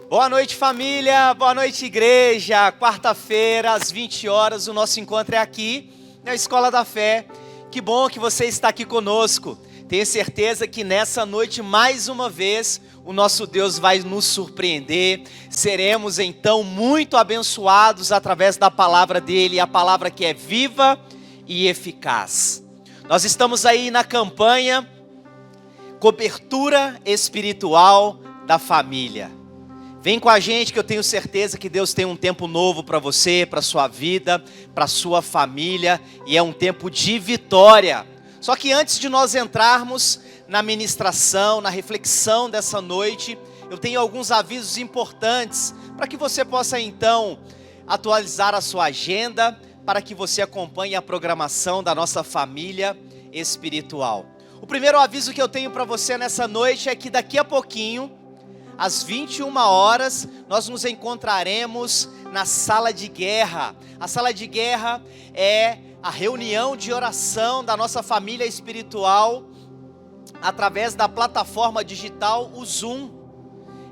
Boa noite, família. Boa noite, igreja. Quarta-feira, às 20 horas, o nosso encontro é aqui, na Escola da Fé. Que bom que você está aqui conosco. Tenho certeza que nessa noite, mais uma vez, o nosso Deus vai nos surpreender. Seremos, então, muito abençoados através da palavra dEle, a palavra que é viva e eficaz. Nós estamos aí na campanha Cobertura Espiritual da Família. Vem com a gente que eu tenho certeza que Deus tem um tempo novo para você, para sua vida, para sua família, e é um tempo de vitória. Só que antes de nós entrarmos na ministração, na reflexão dessa noite, eu tenho alguns avisos importantes para que você possa então atualizar a sua agenda, para que você acompanhe a programação da nossa família espiritual. O primeiro aviso que eu tenho para você nessa noite é que daqui a pouquinho, às 21 horas, nós nos encontraremos na sala de guerra. A sala de guerra é a reunião de oração da nossa família espiritual através da plataforma digital, o Zoom.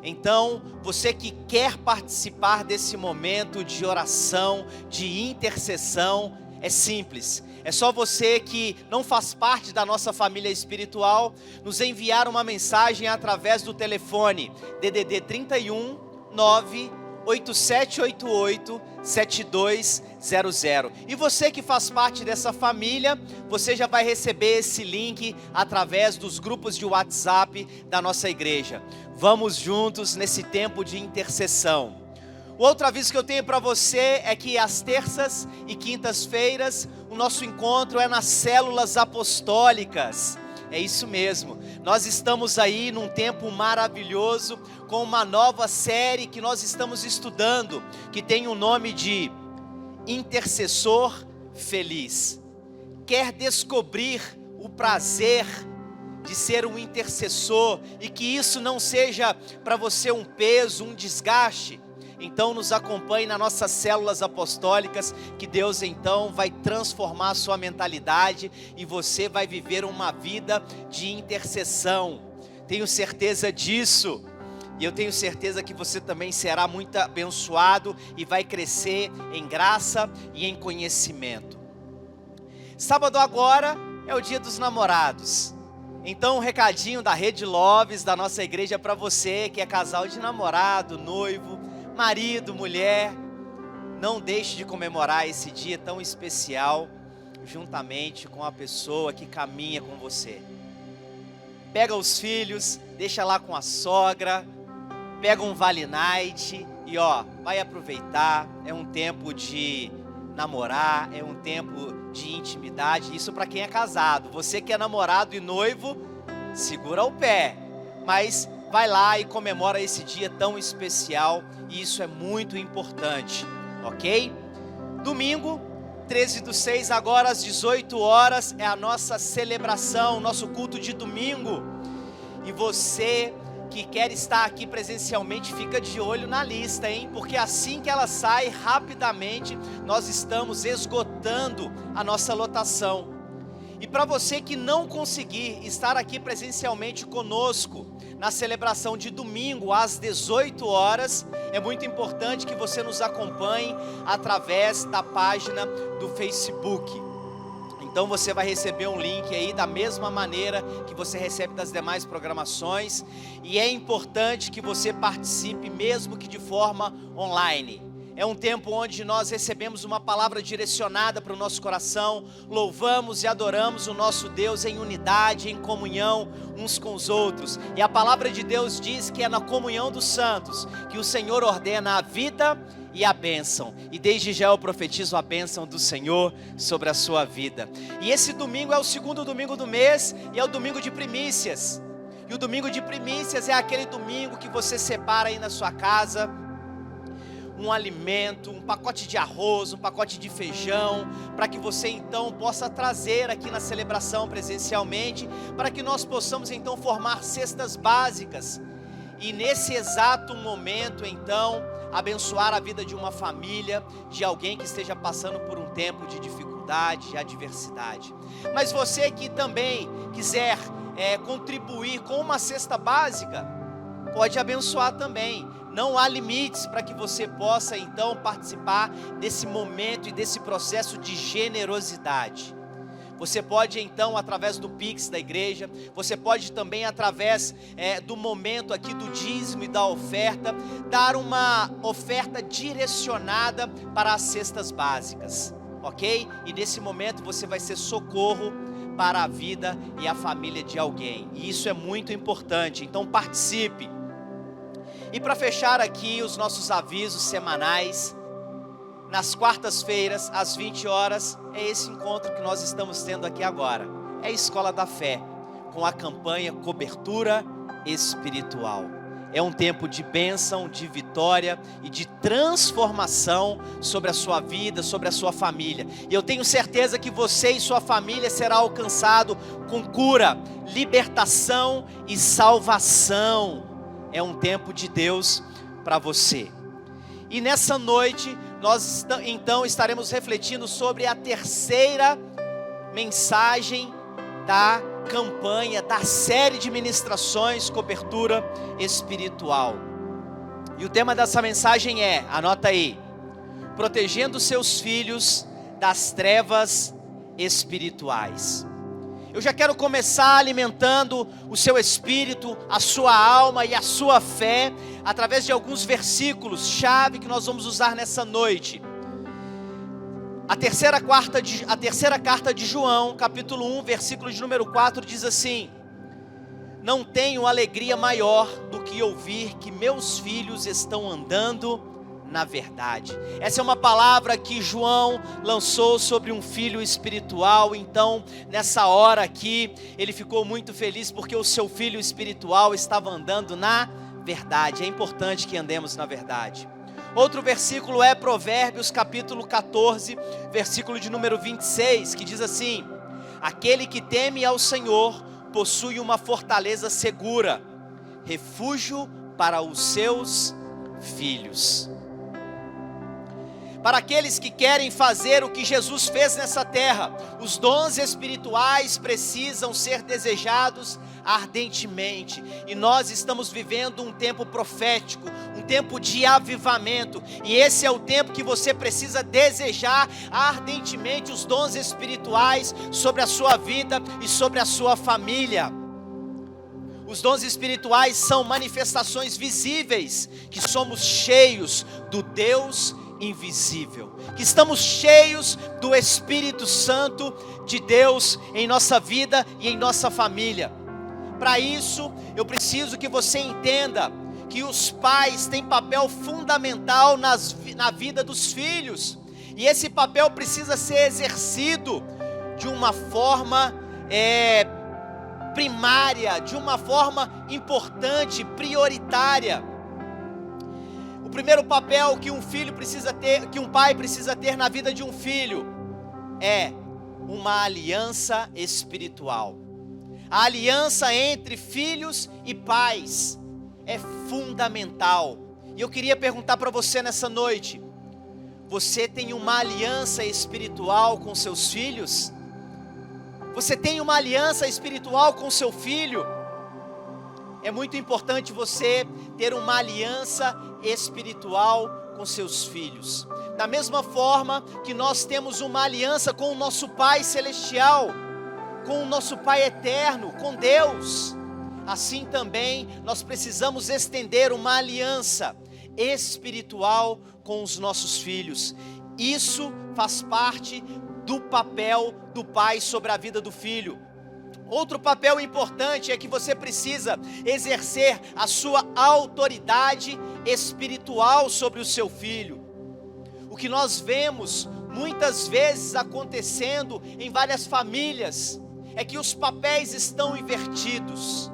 Então, você que quer participar desse momento de oração, de intercessão, é simples. É só você que não faz parte da nossa família espiritual nos enviar uma mensagem através do telefone DDD 31 98788 7200. E você que faz parte dessa família, você já vai receber esse link através dos grupos de WhatsApp da nossa igreja. Vamos juntos nesse tempo de intercessão. O outro aviso que eu tenho para você é que às terças e quintas-feiras o nosso encontro é nas células apostólicas. É isso mesmo, nós estamos aí num tempo maravilhoso com uma nova série que nós estamos estudando, que tem o nome de Intercessor Feliz. Quer descobrir o prazer de ser um intercessor e que isso não seja para você um peso, um desgaste? Então nos acompanhe nas nossas células apostólicas, que Deus então vai transformar a sua mentalidade e você vai viver uma vida de intercessão. Tenho certeza disso. E eu tenho certeza que você também será muito abençoado e vai crescer em graça e em conhecimento. Sábado agora é o dia dos namorados. Então um recadinho da Rede Loves, da nossa igreja, para você que é casal de namorado, noivo, marido, mulher. Não deixe de comemorar esse dia tão especial juntamente com a pessoa que caminha com você. Pega os filhos, deixa lá com a sogra, pega um Vale Night e vai aproveitar. É um tempo de namorar, é um tempo de intimidade. Isso para quem é casado. Você que é namorado e noivo, segura o pé, mas vai lá e comemora esse dia tão especial, e isso é muito importante, ok? Domingo, 13/6, agora às 18 horas, é a nossa celebração, nosso culto de domingo. E você que quer estar aqui presencialmente, fica de olho na lista, hein? Porque assim que ela sai, rapidamente, nós estamos esgotando a nossa lotação. E para você que não conseguir estar aqui presencialmente conosco, na celebração de domingo às 18 horas, é muito importante que você nos acompanhe através da página do Facebook. Então você vai receber um link aí da mesma maneira que você recebe das demais programações, e é importante que você participe mesmo que de forma online. É um tempo onde nós recebemos uma palavra direcionada para o nosso coração, louvamos e adoramos o nosso Deus em unidade, em comunhão uns com os outros. E a palavra de Deus diz que é na comunhão dos santos que o Senhor ordena a vida e a bênção. E desde já eu profetizo a bênção do Senhor sobre a sua vida. E esse domingo é o segundo domingo do mês e é o domingo de primícias. E o domingo de primícias é aquele domingo que você separa aí na sua casa um alimento, um pacote de arroz, um pacote de feijão, para que você então possa trazer aqui na celebração presencialmente, para que nós possamos então formar cestas básicas, e nesse exato momento então, abençoar a vida de uma família, de alguém que esteja passando por um tempo de dificuldade, de adversidade. Mas você que também quiser contribuir com uma cesta básica, pode abençoar também. Não há limites para que você possa então participar desse momento e desse processo de generosidade. Você pode então, através do Pix da igreja, você pode também através do momento aqui do dízimo e da oferta, dar uma oferta direcionada para as cestas básicas, ok? E nesse momento você vai ser socorro para a vida e a família de alguém, e isso é muito importante, então participe. E para fechar aqui os nossos avisos semanais, nas quartas-feiras, às 20 horas, é esse encontro que nós estamos tendo aqui agora. É a Escola da Fé, com a campanha Cobertura Espiritual. É um tempo de bênção, de vitória e de transformação sobre a sua vida, sobre a sua família. E eu tenho certeza que você e sua família será alcançado com cura, libertação e salvação. É um tempo de Deus para você. E nessa noite, nós então estaremos refletindo sobre a terceira mensagem da campanha, da série de ministrações Cobertura Espiritual. E o tema dessa mensagem é, anota aí, protegendo seus filhos das trevas espirituais. Eu já quero começar alimentando o seu espírito, a sua alma e a sua fé, através de alguns versículos chave que nós vamos usar nessa noite. A terceira carta de João, capítulo 1, versículo de número 4, diz assim: não tenho alegria maior do que ouvir que meus filhos estão andando na verdade. Essa é uma palavra que João lançou sobre um filho espiritual. Então, nessa hora aqui, ele ficou muito feliz porque o seu filho espiritual estava andando na verdade. É importante que andemos na verdade. Outro versículo é Provérbios capítulo 14, versículo de número 26, que diz assim: aquele que teme ao Senhor possui uma fortaleza segura, refúgio para os seus filhos. Para aqueles que querem fazer o que Jesus fez nessa terra, os dons espirituais precisam ser desejados ardentemente. E nós estamos vivendo um tempo profético, um tempo de avivamento. E esse é o tempo que você precisa desejar ardentemente os dons espirituais sobre a sua vida e sobre a sua família. Os dons espirituais são manifestações visíveis, que somos cheios do Deus invisível, que estamos cheios do Espírito Santo de Deus em nossa vida e em nossa família. Para isso, eu preciso que você entenda que os pais têm papel fundamental na vida dos filhos, e esse papel precisa ser exercido de uma forma primária, de uma forma importante, prioritária. O primeiro papel que um filho precisa ter, que um pai precisa ter na vida de um filho, é uma aliança espiritual. A aliança entre filhos e pais é fundamental. E eu queria perguntar para você nessa noite: você tem uma aliança espiritual com seus filhos? Você tem uma aliança espiritual com seu filho? É muito importante você ter uma aliança espiritual com seus filhos. Da mesma forma que nós temos uma aliança com o nosso Pai Celestial, com o nosso Pai Eterno, com Deus, assim também nós precisamos estender uma aliança espiritual com os nossos filhos. Isso faz parte do papel do pai sobre a vida do filho. Outro papel importante é que você precisa exercer a sua autoridade espiritual sobre o seu filho. O que nós vemos muitas vezes acontecendo em várias famílias é que os papéis estão invertidos.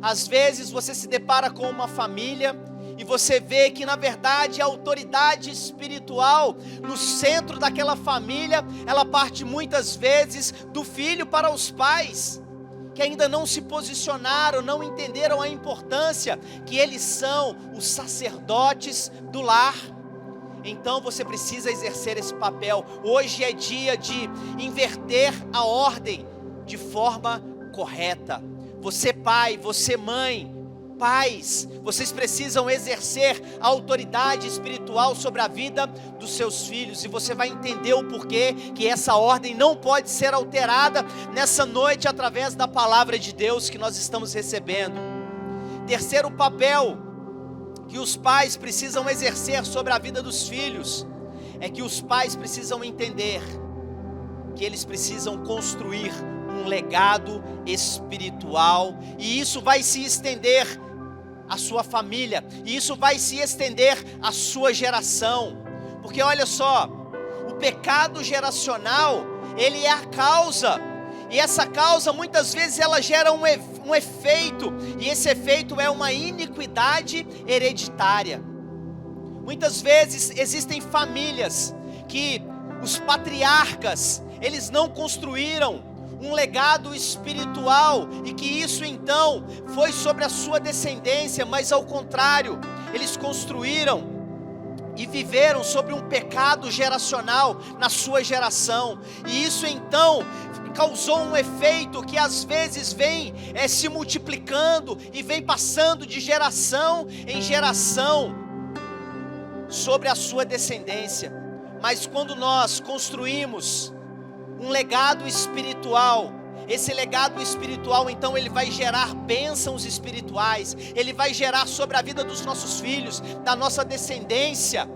Às vezes você se depara com uma família e você vê que na verdade a autoridade espiritual no centro daquela família, ela parte muitas vezes do filho para os pais, que ainda não se posicionaram, não entenderam a importância que eles são os sacerdotes do lar. Então você precisa exercer esse papel. Hoje é dia de inverter a ordem de forma correta. Você pai, você mãe, Pais, vocês precisam exercer a autoridade espiritual sobre a vida dos seus filhos, e você vai entender o porquê que essa ordem não pode ser alterada nessa noite através da palavra de Deus que nós estamos recebendo. Terceiro papel que os pais precisam exercer sobre a vida dos filhos é que os pais precisam entender que eles precisam construir um legado espiritual, e isso vai se estender à sua família, e isso vai se estender à sua geração, porque olha só, o pecado geracional, ele é a causa, e essa causa muitas vezes ela gera um efeito, e esse efeito é uma iniquidade hereditária. Muitas vezes existem famílias que os patriarcas, eles não construíram um legado espiritual, e que isso então foi sobre a sua descendência, mas ao contrário, eles construíram e viveram sobre um pecado geracional na sua geração, e isso então causou um efeito que às vezes vem se multiplicando e vem passando de geração em geração sobre a sua descendência. Mas quando nós construímos um legado espiritual, esse legado espiritual então ele vai gerar bênçãos espirituais, ele vai gerar sobre a vida dos nossos filhos, da nossa descendência,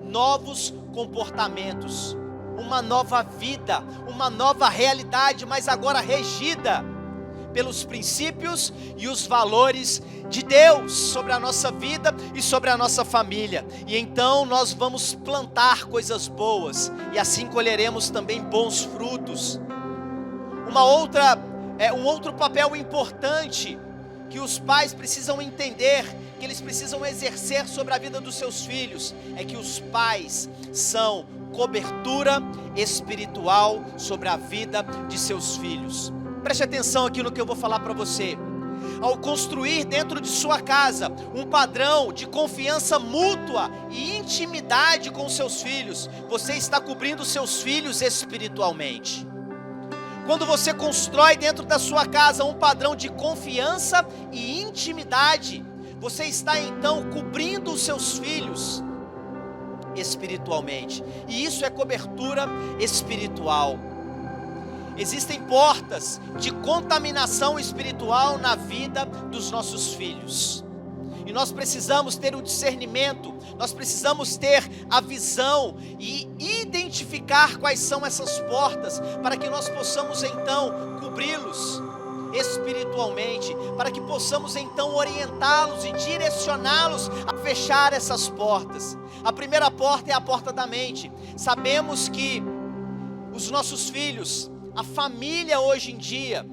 novos comportamentos, uma nova vida, uma nova realidade, mas agora regida pelos princípios e os valores de Deus sobre a nossa vida e sobre a nossa família. E então nós vamos plantar coisas boas, e assim colheremos também bons frutos. Um outro papel importante que os pais precisam entender, que eles precisam exercer sobre a vida dos seus filhos, é que os pais são cobertura espiritual sobre a vida de seus filhos. Preste atenção aqui no que eu vou falar para você. Ao construir dentro de sua casa um padrão de confiança mútua e intimidade com seus filhos, você está cobrindo seus filhos espiritualmente. Quando você constrói dentro da sua casa um padrão de confiança e intimidade, você está então cobrindo os seus filhos espiritualmente, e isso é cobertura espiritual. Existem portas de contaminação espiritual na vida dos nossos filhos, e nós precisamos ter o discernimento, nós precisamos ter a visão e identificar quais são essas portas, para que nós possamos então cobri-los espiritualmente, para que possamos então orientá-los e direcioná-los a fechar essas portas. A primeira porta é a porta da mente. Sabemos que os nossos filhos, a família hoje em dia,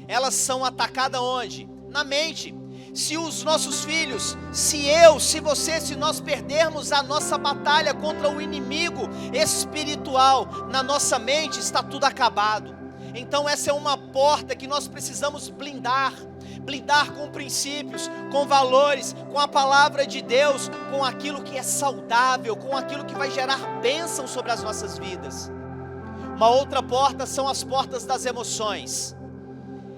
elas são atacadas onde? Na mente. Se os nossos filhos, se você, se nós perdermos a nossa batalha contra o inimigo espiritual na nossa mente, está tudo acabado. Então essa é uma porta que nós precisamos blindar com princípios, com valores, com a palavra de Deus, com aquilo que é saudável, com aquilo que vai gerar bênção sobre as nossas vidas. Uma outra porta são as portas das emoções.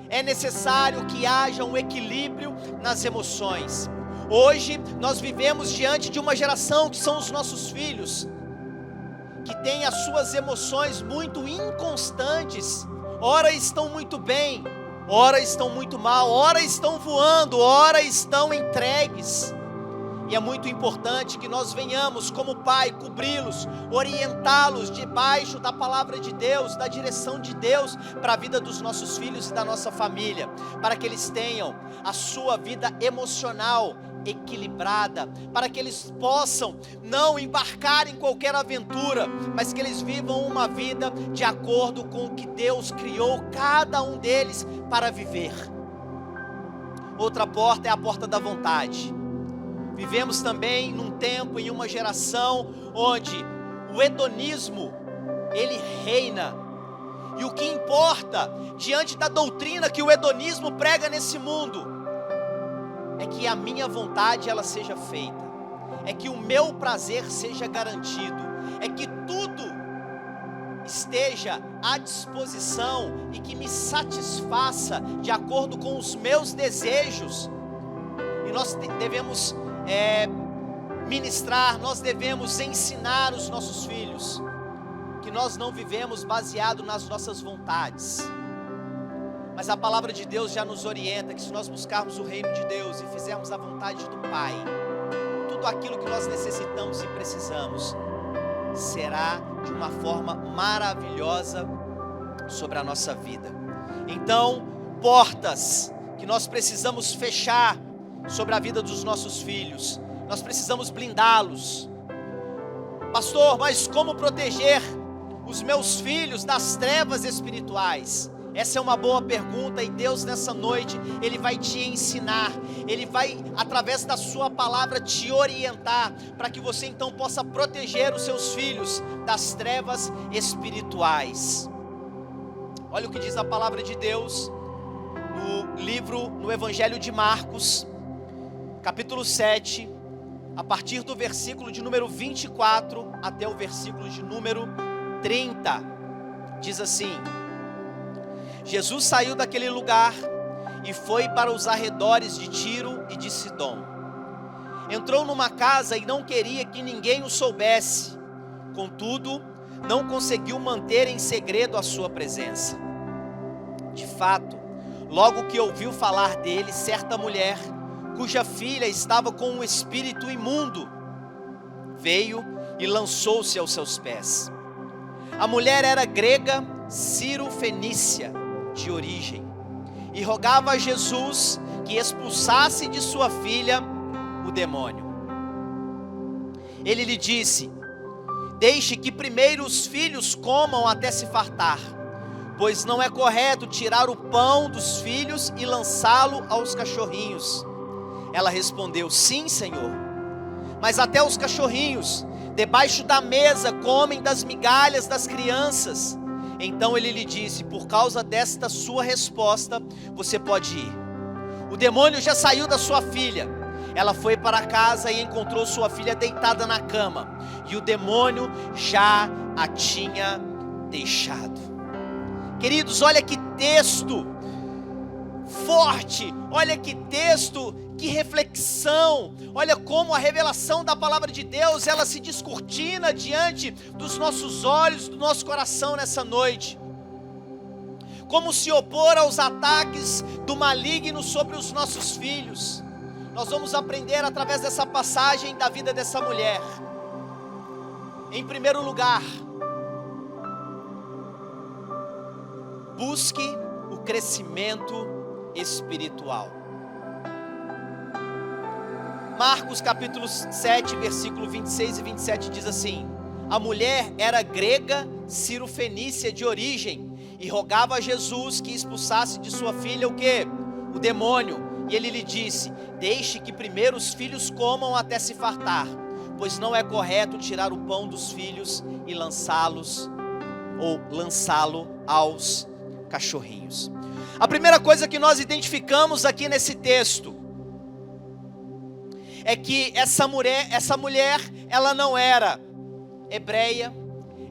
É necessário que haja um equilíbrio nas emoções. Hoje nós vivemos diante de uma geração que são os nossos filhos, que tem as suas emoções muito inconstantes. Ora estão muito bem, ora estão muito mal, ora estão voando, ora estão entregues. E é muito importante que nós venhamos como pai cobri-los, orientá-los debaixo da palavra de Deus, da direção de Deus para a vida dos nossos filhos e da nossa família, para que eles tenham a sua vida emocional equilibrada, para que eles possam não embarcar em qualquer aventura, mas que eles vivam uma vida de acordo com o que Deus criou cada um deles para viver. Outra porta é a porta da vontade. Vivemos também num tempo, em uma geração onde o hedonismo ele reina, e o que importa diante da doutrina que o hedonismo prega nesse mundo é que a minha vontade ela seja feita, é que o meu prazer seja garantido, é que tudo esteja à disposição e que me satisfaça de acordo com os meus desejos. e nós devemos ministrar, nós devemos ensinar os nossos filhos que nós não vivemos baseado nas nossas vontades, mas a palavra de Deus já nos orienta que se nós buscarmos o reino de Deus e fizermos a vontade do Pai, tudo aquilo que nós necessitamos e precisamos será de uma forma maravilhosa sobre a nossa vida. Então, portas que nós precisamos fechar sobre a vida dos nossos filhos, nós precisamos blindá-los. Pastor, mas como proteger os meus filhos das trevas espirituais? Essa é uma boa pergunta, e Deus nessa noite, Ele vai te ensinar, Ele vai através da sua palavra te orientar, para que você então possa proteger os seus filhos das trevas espirituais. Olha o que diz a palavra de Deus, no Evangelho de Marcos, capítulo 7, a partir do versículo de número 24 até o versículo de número 30, diz assim: Jesus saiu daquele lugar e foi para os arredores de Tiro e de Sidom. Entrou numa casa e não queria que ninguém o soubesse, contudo, não conseguiu manter em segredo a sua presença. De fato, logo que ouviu falar dele, certa mulher, cuja filha estava com um espírito imundo, veio e lançou-se aos seus pés. A mulher era grega, Ciro-fenícia de origem, e rogava a Jesus que expulsasse de sua filha o demônio. Ele lhe disse: deixe que primeiro os filhos comam até se fartar, pois não é correto tirar o pão dos filhos e lançá-lo aos cachorrinhos. Ela respondeu: sim, Senhor, mas até os cachorrinhos debaixo da mesa comem das migalhas das crianças. Então ele lhe disse: por causa desta sua resposta, você pode ir. O demônio já saiu da sua filha. Ela foi para casa e encontrou sua filha deitada na cama, e o demônio já a tinha deixado. Queridos, olha que texto forte, olha que texto, que reflexão, olha como a revelação da palavra de Deus, ela se descortina diante dos nossos olhos, do nosso coração nessa noite. Como se opor aos ataques do maligno sobre os nossos filhos. Nós vamos aprender através dessa passagem da vida dessa mulher. Em primeiro lugar, busque o crescimento espiritual. Marcos capítulo 7, versículo 26 e 27 diz assim: a mulher era grega, Ciro-fenícia de origem, e rogava a Jesus que expulsasse de sua filha o quê? O demônio. E ele lhe disse: deixe que primeiro os filhos comam até se fartar, pois não é correto tirar o pão dos filhos e lançá-lo aos cachorrinhos. A primeira coisa que nós identificamos aqui nesse texto é que essa mulher, ela não era hebreia,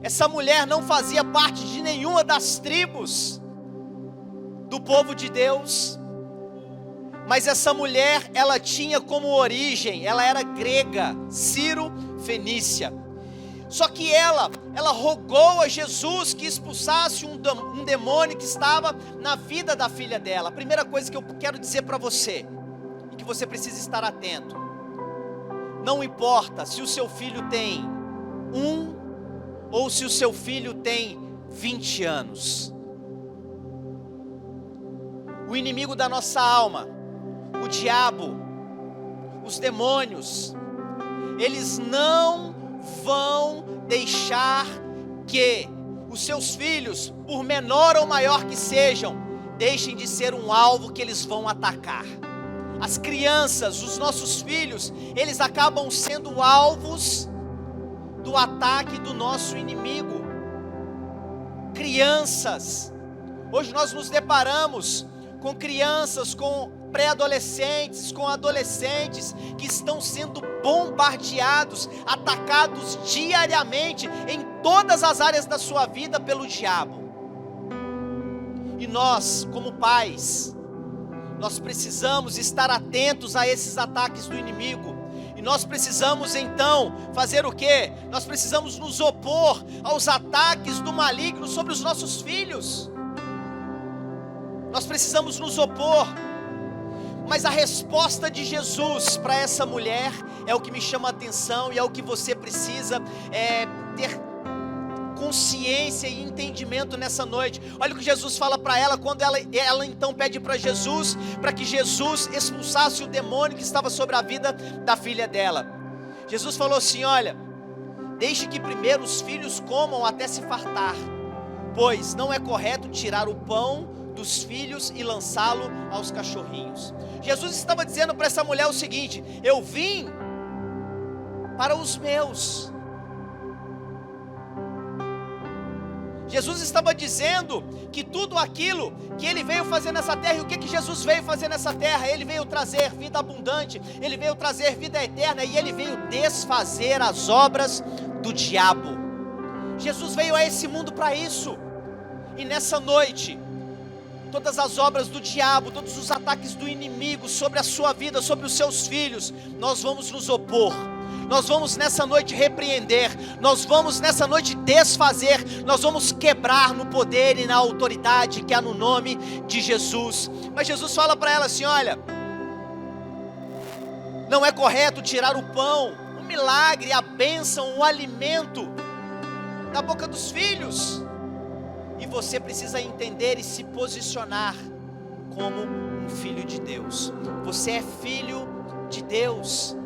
essa mulher não fazia parte de nenhuma das tribos do povo de Deus, mas essa mulher, ela tinha como origem, ela era grega, Ciro-fenícia. Só que ela rogou a Jesus que expulsasse um demônio que estava na vida da filha dela. A primeira coisa que eu quero dizer para você, e que você precisa estar atento: não importa se o seu filho tem 1 ou se o seu filho tem 20 anos. O inimigo da nossa alma, o diabo, os demônios, eles não vão deixar que os seus filhos, por menor ou maior que sejam, deixem de ser um alvo que eles vão atacar. As crianças, os nossos filhos, eles acabam sendo alvos do ataque do nosso inimigo. Crianças, hoje nós nos deparamos com crianças, com pré-adolescentes, com adolescentes que estão sendo bombardeados, atacados diariamente em todas as áreas da sua vida pelo diabo. E nós, como pais, Nós precisamos estar atentos a esses ataques do inimigo. E nós precisamos então fazer o quê? Nós precisamos nos opor aos ataques do maligno sobre os nossos filhos. Nós precisamos nos opor. Mas a resposta de Jesus para essa mulher é o que me chama a atenção e é o que você precisa ter consciência e entendimento nessa noite. Olha o que Jesus fala para ela quando ela então pede para Jesus, para que Jesus expulsasse o demônio que estava sobre a vida da filha dela. Jesus falou assim: olha, deixe que primeiro os filhos comam até se fartar, pois não é correto tirar o pão dos filhos e lançá-lo aos cachorrinhos. Jesus estava dizendo para essa mulher o seguinte: eu vim para os meus. Jesus estava dizendo que tudo aquilo que Ele veio fazer nessa terra, e o que Jesus veio fazer nessa terra? Ele veio trazer vida abundante, Ele veio trazer vida eterna, e Ele veio desfazer as obras do diabo. Jesus veio a esse mundo para isso. E nessa noite, todas as obras do diabo, todos os ataques do inimigo sobre a sua vida, sobre os seus filhos, nós vamos nos opor. Nós vamos nessa noite repreender, nós vamos nessa noite desfazer, nós vamos quebrar no poder e na autoridade que há no nome de Jesus. Mas Jesus fala para ela assim: olha, não é correto tirar o pão, o milagre, a bênção, o alimento da boca dos filhos. E você precisa entender e se posicionar como um filho de Deus. Você é filho de Deus.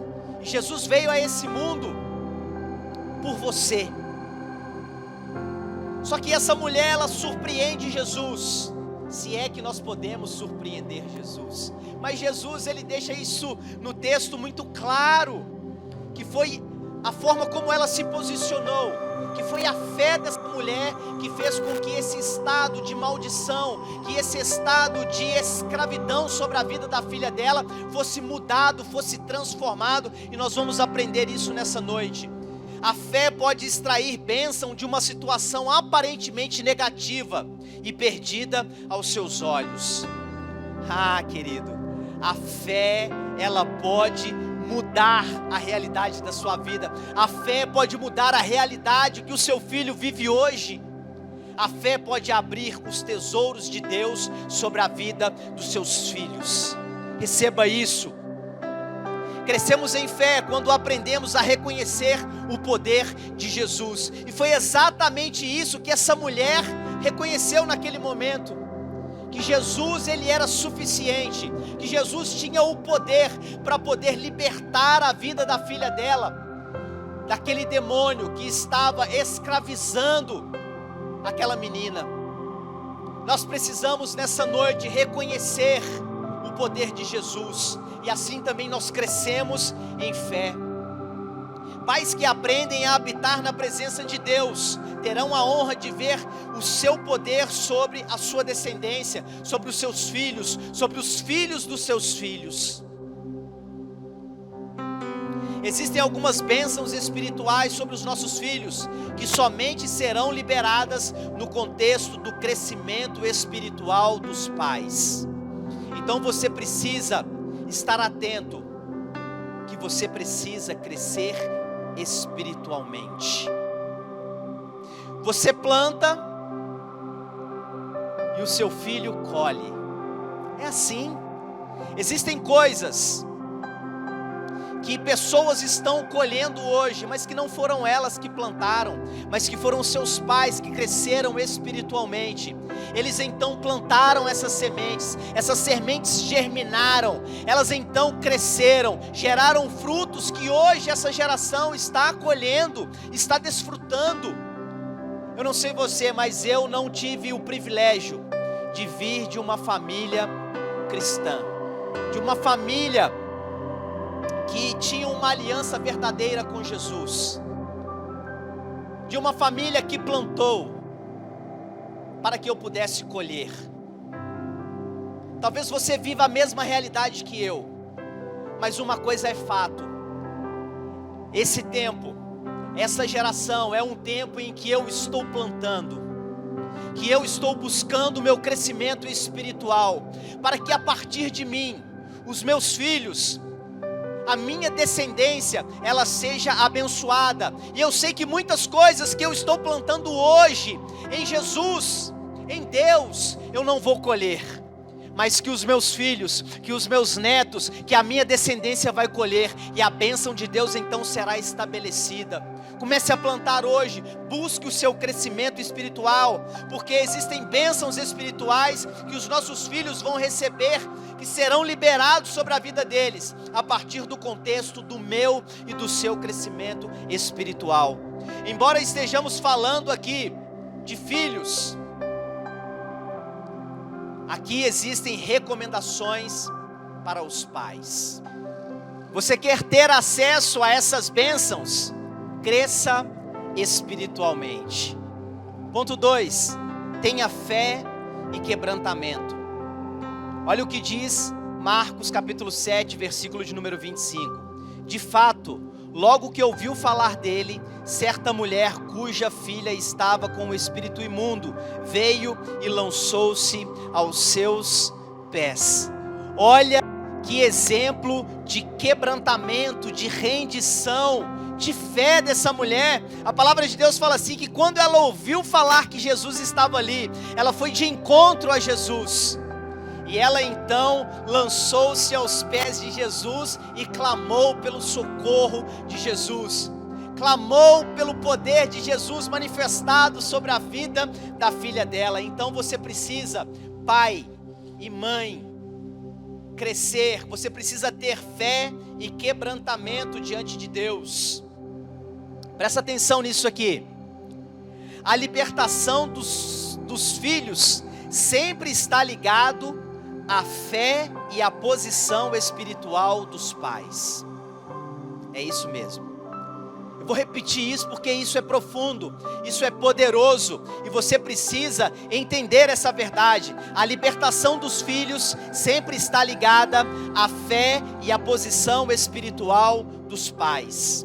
E Jesus veio a esse mundo por você. Só que essa mulher, ela surpreende Jesus. Se é que nós podemos surpreender Jesus. Mas Jesus, ele deixa isso no texto muito claro, que foi a forma como ela se posicionou, que foi a fé dessa mulher que fez com que esse estado de maldição, que esse estado de escravidão sobre a vida da filha dela fosse mudado, fosse transformado. E nós vamos aprender isso nessa noite. A fé pode extrair bênção de uma situação aparentemente negativa e perdida aos seus olhos. Ah, querido, a fé, ela pode mudar a realidade da sua vida. A fé pode mudar a realidade que o seu filho vive hoje. A fé pode abrir os tesouros de Deus sobre a vida dos seus filhos. Receba isso. Crescemos em fé quando aprendemos a reconhecer o poder de Jesus. E foi exatamente isso que essa mulher reconheceu naquele momento. Que Jesus, ele era suficiente, que Jesus tinha o poder para poder libertar a vida da filha dela, daquele demônio que estava escravizando aquela menina. Nós precisamos nessa noite reconhecer o poder de Jesus, e assim também nós crescemos em fé. Pais que aprendem a habitar na presença de Deus terão a honra de ver o seu poder sobre a sua descendência, sobre os seus filhos, sobre os filhos dos seus filhos. Existem algumas bênçãos espirituais sobre os nossos filhos que somente serão liberadas no contexto do crescimento espiritual dos pais. Então você precisa estar atento, que você precisa crescer espiritualmente. Você planta e o seu filho colhe. É assim. Existem coisas que pessoas estão colhendo hoje, mas que não foram elas que plantaram, mas que foram seus pais que cresceram espiritualmente. Eles então plantaram essas sementes germinaram, elas então cresceram, geraram frutos que hoje essa geração está colhendo, está desfrutando. Eu não sei você, mas eu não tive o privilégio de vir de uma família cristã, de uma família que tinha uma aliança verdadeira com Jesus, de uma família que plantou para que eu pudesse colher. Talvez você viva a mesma realidade que eu, mas uma coisa é fato: esse tempo, essa geração é um tempo em que eu estou plantando. que eu estou buscando o meu crescimento espiritual, para que a partir de mim, os meus filhos, a minha descendência, ela seja abençoada. E eu sei que muitas coisas que eu estou plantando hoje, em Jesus, em Deus, eu não vou colher, mas que os meus filhos, que os meus netos, que a minha descendência vai colher, e a bênção de Deus então será estabelecida. Comece a plantar hoje, busque o seu crescimento espiritual, porque existem bênçãos espirituais que os nossos filhos vão receber, que serão liberados sobre a vida deles, a partir do contexto do meu e do seu crescimento espiritual. Embora estejamos falando aqui de filhos, aqui existem recomendações para os pais. Você quer ter acesso a essas bênçãos? Cresça espiritualmente. Ponto 2, tenha fé e quebrantamento. Olha o que diz Marcos capítulo 7, versículo de número 25. De fato, logo que ouviu falar dele, certa mulher cuja filha estava com o espírito imundo, veio e lançou-se aos seus pés. Olha que exemplo de quebrantamento, de rendição, de fé dessa mulher. A palavra de Deus fala assim, que quando ela ouviu falar que Jesus estava ali, ela foi de encontro a Jesus, e ela então lançou-se aos pés de Jesus e clamou pelo socorro de Jesus, clamou pelo poder de Jesus manifestado sobre a vida da filha dela. Então você precisa, pai e mãe, crescer, você precisa ter fé e quebrantamento diante de Deus. Presta atenção nisso aqui. A libertação dos filhos sempre está ligado à fé e à posição espiritual dos pais. É isso mesmo. Eu vou repetir isso porque isso é profundo, isso é poderoso, e você precisa entender essa verdade. A libertação dos filhos sempre está ligada à fé e à posição espiritual dos pais.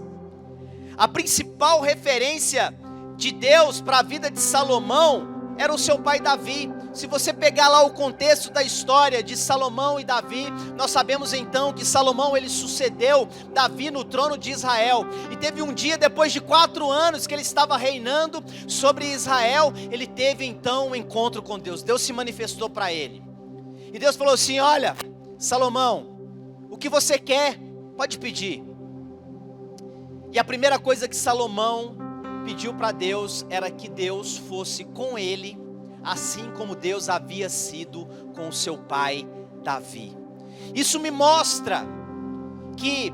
A principal referência de Deus para a vida de Salomão era o seu pai Davi. Se você pegar lá o contexto da história de Salomão e Davi, nós sabemos então que Salomão ele sucedeu Davi no trono de Israel, e teve um dia depois de 4 anos que ele estava reinando sobre Israel, ele teve então um encontro com Deus. Deus se manifestou para ele, e Deus falou assim: olha, Salomão, o que você quer, pode pedir. E a primeira coisa que Salomão pediu para Deus era que Deus fosse com ele, assim como Deus havia sido com o seu pai Davi. Isso me mostra que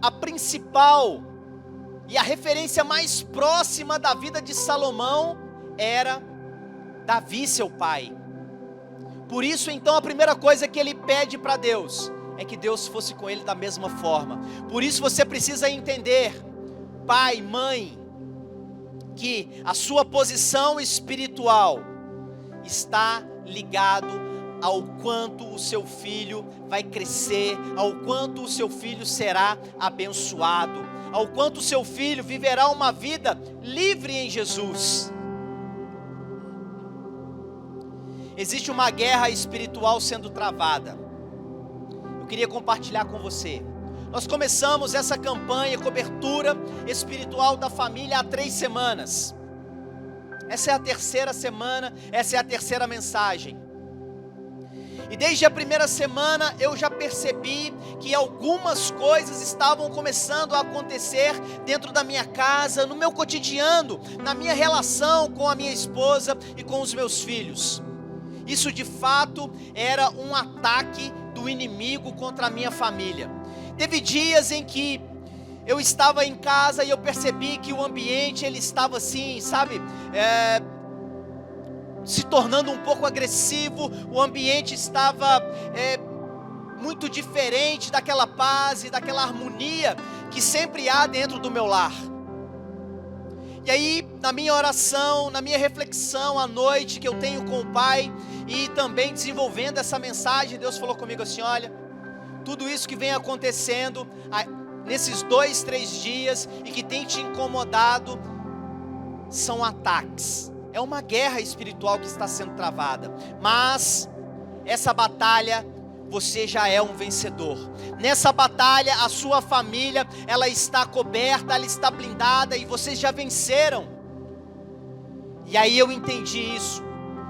a principal e a referência mais próxima da vida de Salomão era Davi, seu pai. Por isso então a primeira coisa que ele pede para Deus é que Deus fosse com ele da mesma forma. Por isso você precisa entender, pai, mãe, que a sua posição espiritual está ligado ao quanto o seu filho vai crescer, ao quanto o seu filho será abençoado, ao quanto o seu filho viverá uma vida livre em Jesus. Existe uma guerra espiritual sendo travada. Eu queria compartilhar com você. Nós começamos essa campanha, cobertura espiritual da família, há 3 semanas. Essa é a 3ª semana, essa é a 3ª mensagem. E desde a 1ª semana eu já percebi que algumas coisas estavam começando a acontecer dentro da minha casa, no meu cotidiano, na minha relação com a minha esposa e com os meus filhos. Isso de fato era um ataque do inimigo contra a minha família. Teve dias em que eu estava em casa e eu percebi que o ambiente ele estava assim, sabe, se tornando um pouco agressivo. O ambiente estava muito diferente daquela paz e daquela harmonia que sempre há dentro do meu lar. E aí, na minha oração, na minha reflexão à noite que eu tenho com o Pai, e também desenvolvendo essa mensagem, Deus falou comigo assim: olha, tudo isso que vem acontecendo nesses 2, 3 dias e que tem te incomodado são ataques, É uma guerra espiritual que está sendo travada. Mas essa batalha, você já é um vencedor. Nessa batalha, a sua família, ela está coberta, ela está blindada e vocês já venceram. E aí eu entendi isso.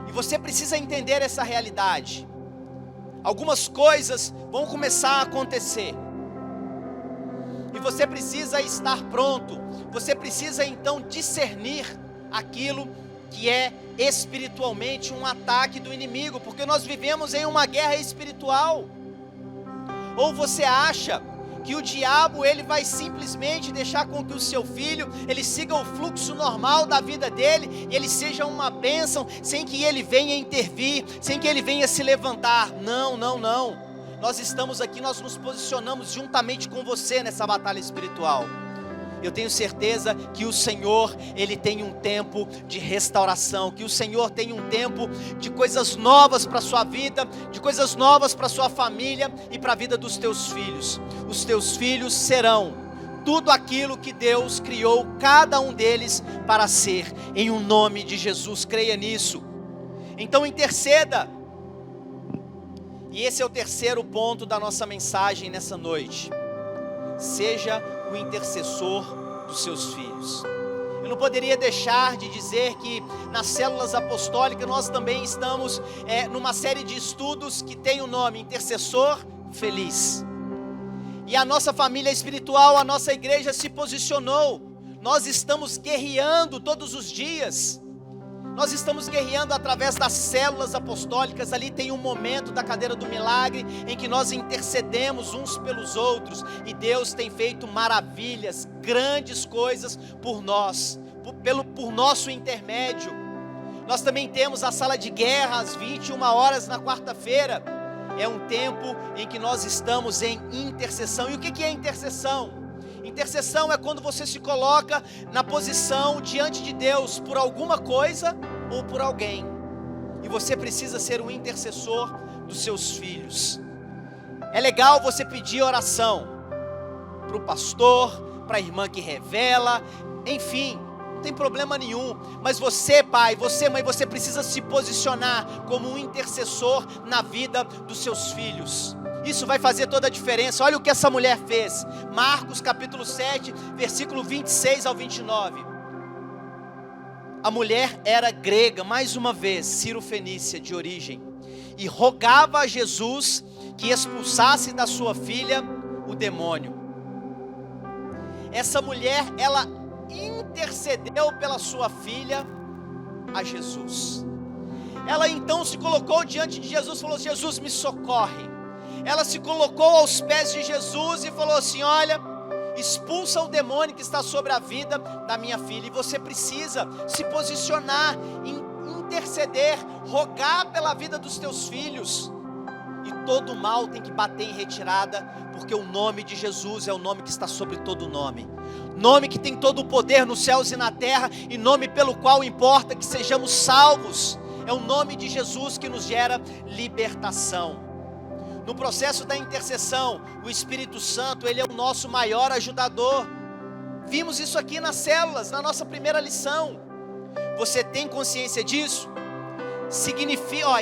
E você precisa entender essa realidade. Algumas coisas vão começar a acontecer. E você precisa estar pronto. Você precisa então discernir aquilo que é espiritualmente um ataque do inimigo, porque nós vivemos em uma guerra espiritual. Ou você acha que o diabo ele vai simplesmente deixar com que o seu filho ele siga o fluxo normal da vida dele, e ele seja uma bênção, sem que ele venha intervir, sem que ele venha se levantar? Não, não, não. Nós estamos aqui, nós nos posicionamos juntamente com você nessa batalha espiritual. Eu tenho certeza que o Senhor, Ele tem um tempo de restauração, que o Senhor tem um tempo de coisas novas para a sua vida, de coisas novas para a sua família e para a vida dos teus filhos. Os teus filhos serão tudo aquilo que Deus criou cada um deles para ser, em um nome de Jesus, creia nisso. Então interceda. E esse é o terceiro ponto da nossa mensagem nessa noite. Seja o intercessor dos seus filhos. Eu não poderia deixar de dizer que nas células apostólicas nós também estamos numa série de estudos que tem o nome Intercessor Feliz. E a nossa família espiritual, a nossa igreja se posicionou. Nós estamos guerreando todos os dias. Nós estamos guerreando através das células apostólicas. Ali tem um momento da cadeira do milagre em que nós intercedemos uns pelos outros, e Deus tem feito maravilhas, grandes coisas por nós, por nosso intermédio. Nós também temos a sala de guerra às 21 horas na quarta-feira. É um tempo em que nós estamos em intercessão. E o que é intercessão? Intercessão é quando você se coloca na posição diante de Deus por alguma coisa ou por alguém. E você precisa ser um intercessor dos seus filhos. É legal você pedir oração para o pastor, para a irmã que revela, enfim, não tem problema nenhum. Mas você, pai, você, mãe, você precisa se posicionar como um intercessor na vida dos seus filhos. Isso vai fazer toda a diferença. Olha o que essa mulher fez. Marcos capítulo 7, versículo 26 ao 29. A mulher era grega, mais uma vez, cirofenícia de origem, e rogava a Jesus que expulsasse da sua filha o demônio. Essa mulher, ela intercedeu pela sua filha a Jesus. Ela então se colocou diante de Jesus e falou: Jesus, me socorre. Ela se colocou aos pés de Jesus e falou assim: olha, expulsa o demônio que está sobre a vida da minha filha. E você precisa se posicionar, interceder, rogar pela vida dos teus filhos. E todo mal tem que bater em retirada, porque o nome de Jesus é o nome que está sobre todo nome. Nome que tem todo o poder nos céus e na terra, e nome pelo qual importa que sejamos salvos. É o nome de Jesus que nos gera libertação. No processo da intercessão, o Espírito Santo, ele é o nosso maior ajudador. Vimos isso aqui nas células, na nossa primeira lição. Você tem consciência disso?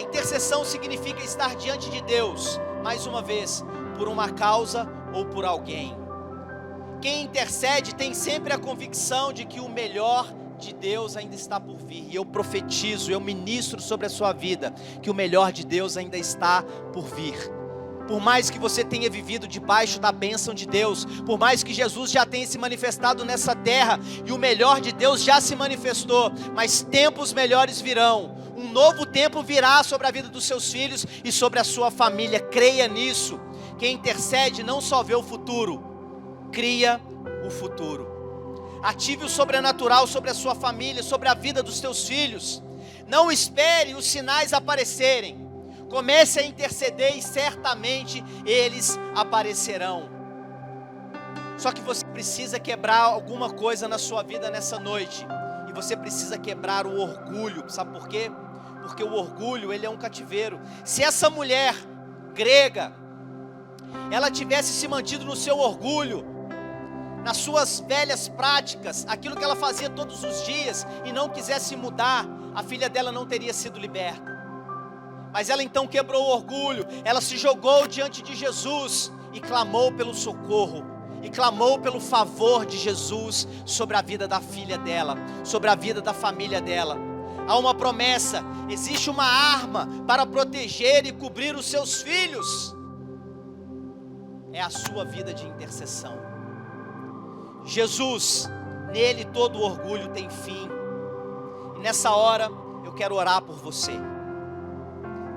Intercessão significa estar diante de Deus, mais uma vez, por uma causa ou por alguém. Quem intercede tem sempre a convicção de que o melhor de Deus ainda está por vir. E eu profetizo, eu ministro sobre a sua vida, que o melhor de Deus ainda está por vir. Por mais que você tenha vivido debaixo da bênção de Deus, por mais que Jesus já tenha se manifestado nessa terra, e o melhor de Deus já se manifestou, mas tempos melhores virão. Um novo tempo virá sobre a vida dos seus filhos e sobre a sua família. Creia nisso. Quem intercede não só vê o futuro, cria o futuro. Ative o sobrenatural sobre a sua família, sobre a vida dos teus filhos. Não espere os sinais aparecerem. Comece a interceder e certamente eles aparecerão. Só que você precisa quebrar alguma coisa na sua vida nessa noite. E você precisa quebrar o orgulho. Sabe por quê? Porque o orgulho, ele é um cativeiro. Se essa mulher grega, ela tivesse se mantido no seu orgulho, nas suas velhas práticas, aquilo que ela fazia todos os dias, e não quisesse mudar, a filha dela não teria sido liberta. Mas ela então quebrou o orgulho, ela se jogou diante de Jesus e clamou pelo socorro, e clamou pelo favor de Jesus sobre a vida da filha dela, sobre a vida da família dela. Há uma promessa, existe uma arma para proteger e cobrir os seus filhos, é a sua vida de intercessão. Jesus, nele todo o orgulho tem fim, e nessa hora eu quero orar por você.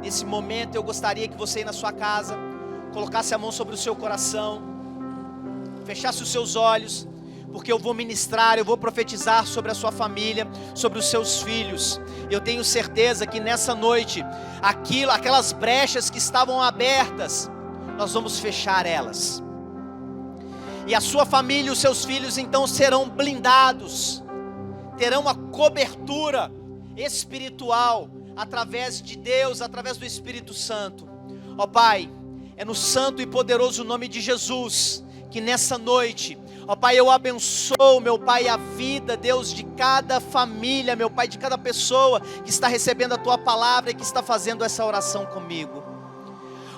Nesse momento eu gostaria que você aí na sua casa colocasse a mão sobre o seu coração, fechasse os seus olhos, porque eu vou ministrar, eu vou profetizar sobre a sua família, sobre os seus filhos. Eu tenho certeza que nessa noite, aquelas brechas que estavam abertas, nós vamos fechar elas. E a sua família e os seus filhos então serão blindados, terão uma cobertura espiritual, através de Deus, através do Espírito Santo. Ó Pai, é no santo e poderoso nome de Jesus, que nessa noite, ó Pai, eu abençoo, meu Pai, a vida, Deus, de cada família, meu Pai, de cada pessoa que está recebendo a Tua palavra e que está fazendo essa oração comigo.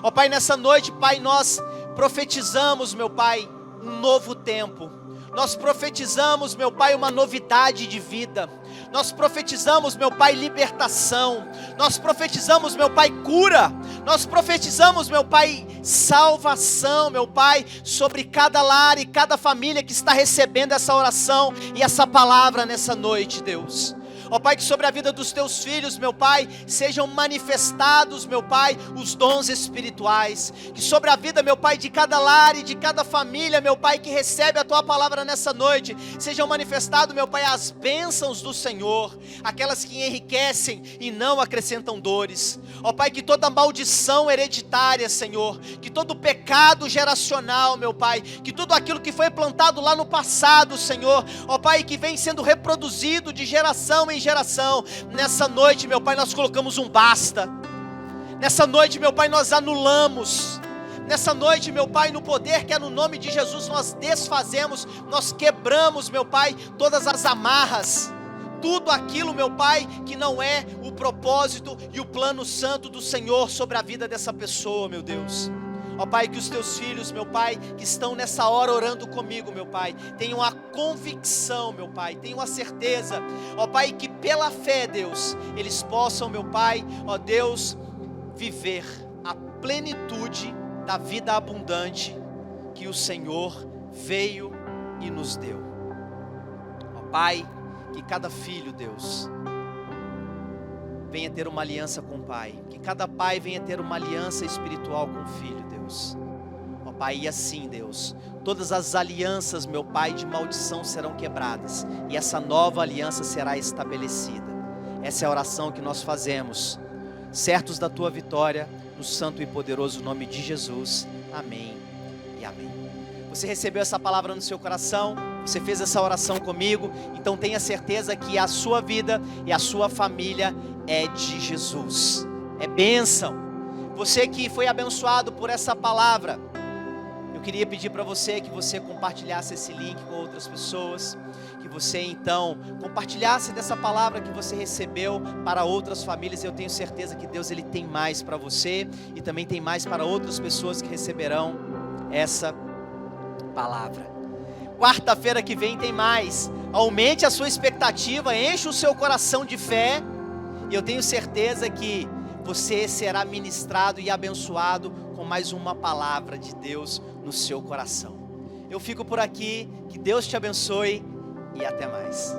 Ó Pai, nessa noite, Pai, nós profetizamos, meu Pai, um novo tempo. Nós profetizamos, meu Pai, uma novidade de vida. Nós profetizamos, meu Pai, libertação. Nós profetizamos, meu Pai, cura. Nós profetizamos, meu Pai, salvação, meu Pai, sobre cada lar e cada família que está recebendo essa oração e essa palavra nessa noite, Deus. Ó Pai, que sobre a vida dos Teus filhos, meu Pai, sejam manifestados, meu Pai, os dons espirituais. Que sobre a vida, meu Pai, de cada lar e de cada família, meu Pai, que recebe a Tua palavra nessa noite, sejam manifestados, meu Pai, as bênçãos do Senhor, aquelas que enriquecem e não acrescentam dores. Ó Pai, que toda maldição hereditária, Senhor, que todo pecado geracional, meu Pai, que tudo aquilo que foi plantado lá no passado, Senhor, ó Pai, que vem sendo reproduzido de geração em geração, nessa noite, meu Pai, nós colocamos um basta. Nessa noite, meu Pai, nós anulamos. Nessa noite, meu Pai, no poder que é no nome de Jesus, nós desfazemos, nós quebramos, meu Pai, todas as amarras, tudo aquilo, meu Pai, que não é o propósito e o plano santo do Senhor sobre a vida dessa pessoa, meu Deus. Ó Pai, que os Teus filhos, meu Pai, que estão nessa hora orando comigo, meu Pai, tenham a convicção, meu Pai, tenham a certeza, ó Pai, que pela fé, Deus, eles possam, meu Pai, ó Deus, viver a plenitude da vida abundante que o Senhor veio e nos deu. Ó Pai, que cada filho, Deus, venha ter uma aliança com o Pai, que cada pai venha ter uma aliança espiritual com o filho, Deus. Ó Pai, e assim, Deus, todas as alianças, meu Pai, de maldição serão quebradas, e essa nova aliança será estabelecida. Essa é a oração que nós fazemos, certos da Tua vitória, no santo e poderoso nome de Jesus. Amém e amém. Você recebeu essa palavra no seu coração? Você fez essa oração comigo? Então tenha certeza que a sua vida e a sua família é de Jesus, é bênção. Você que foi abençoado por essa palavra, eu queria pedir para você que você compartilhasse esse link com outras pessoas, que você então compartilhasse dessa palavra que você recebeu para outras famílias. Eu tenho certeza que Deus, Ele tem mais para você e também tem mais para outras pessoas que receberão essa palavra. Quarta-feira que vem tem mais. Aumente a sua expectativa, enche o seu coração de fé, e eu tenho certeza que você será ministrado e abençoado com mais uma palavra de Deus no seu coração. Eu fico por aqui, que Deus te abençoe e até mais.